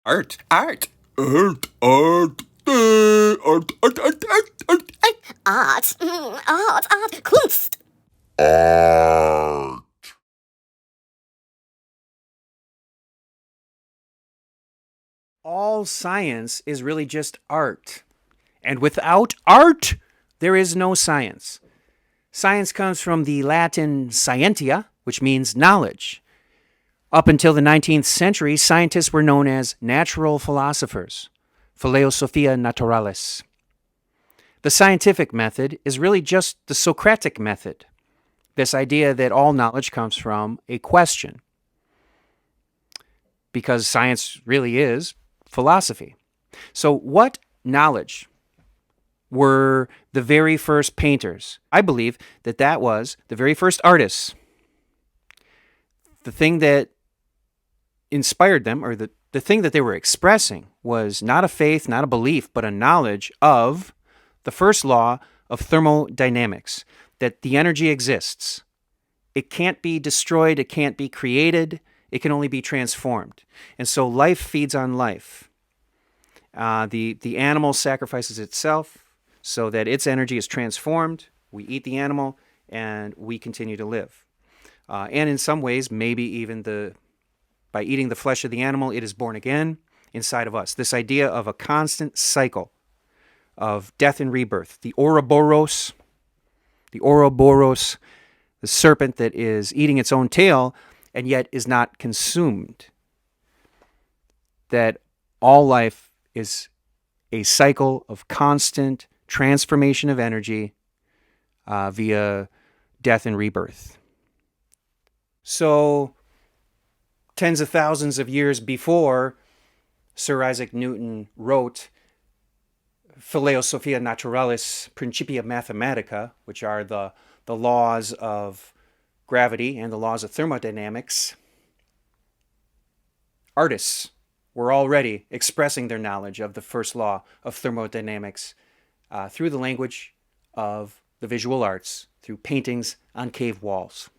Art, art, art, art, art, art, art, art, art, Art, Kunst. Art. All science is really just art. And without art, there is no science. Science comes from the Latin scientia, which means knowledge. Up until the 19th century, scientists were known as natural philosophers, philosophia naturalis. The scientific method is really just the Socratic method, this idea that all knowledge comes from a question, because science really is philosophy. So, what knowledge were the very first painters? I believe that that was the very first artists. The thing that inspired them, or the thing that they were expressing, was not a faith, not a belief, but a knowledge of the first law of thermodynamics, that the energy exists. It can't be destroyed, it can't be created, it can only be transformed. And so life feeds on life. The animal sacrifices itself so that its energy is transformed. We eat the animal and we continue to live. And in some ways, maybe even by eating the flesh of the animal, it is born again inside of us. This idea of a constant cycle of death and rebirth. The Ouroboros, the serpent that is eating its own tail and yet is not consumed. That all life is a cycle of constant transformation of energy via death and rebirth. So, tens of thousands of years before Sir Isaac Newton wrote Philosophia Naturalis Principia Mathematica, which are the laws of gravity and the laws of thermodynamics, artists were already expressing their knowledge of the first law of thermodynamics through the language of the visual arts, through paintings on cave walls.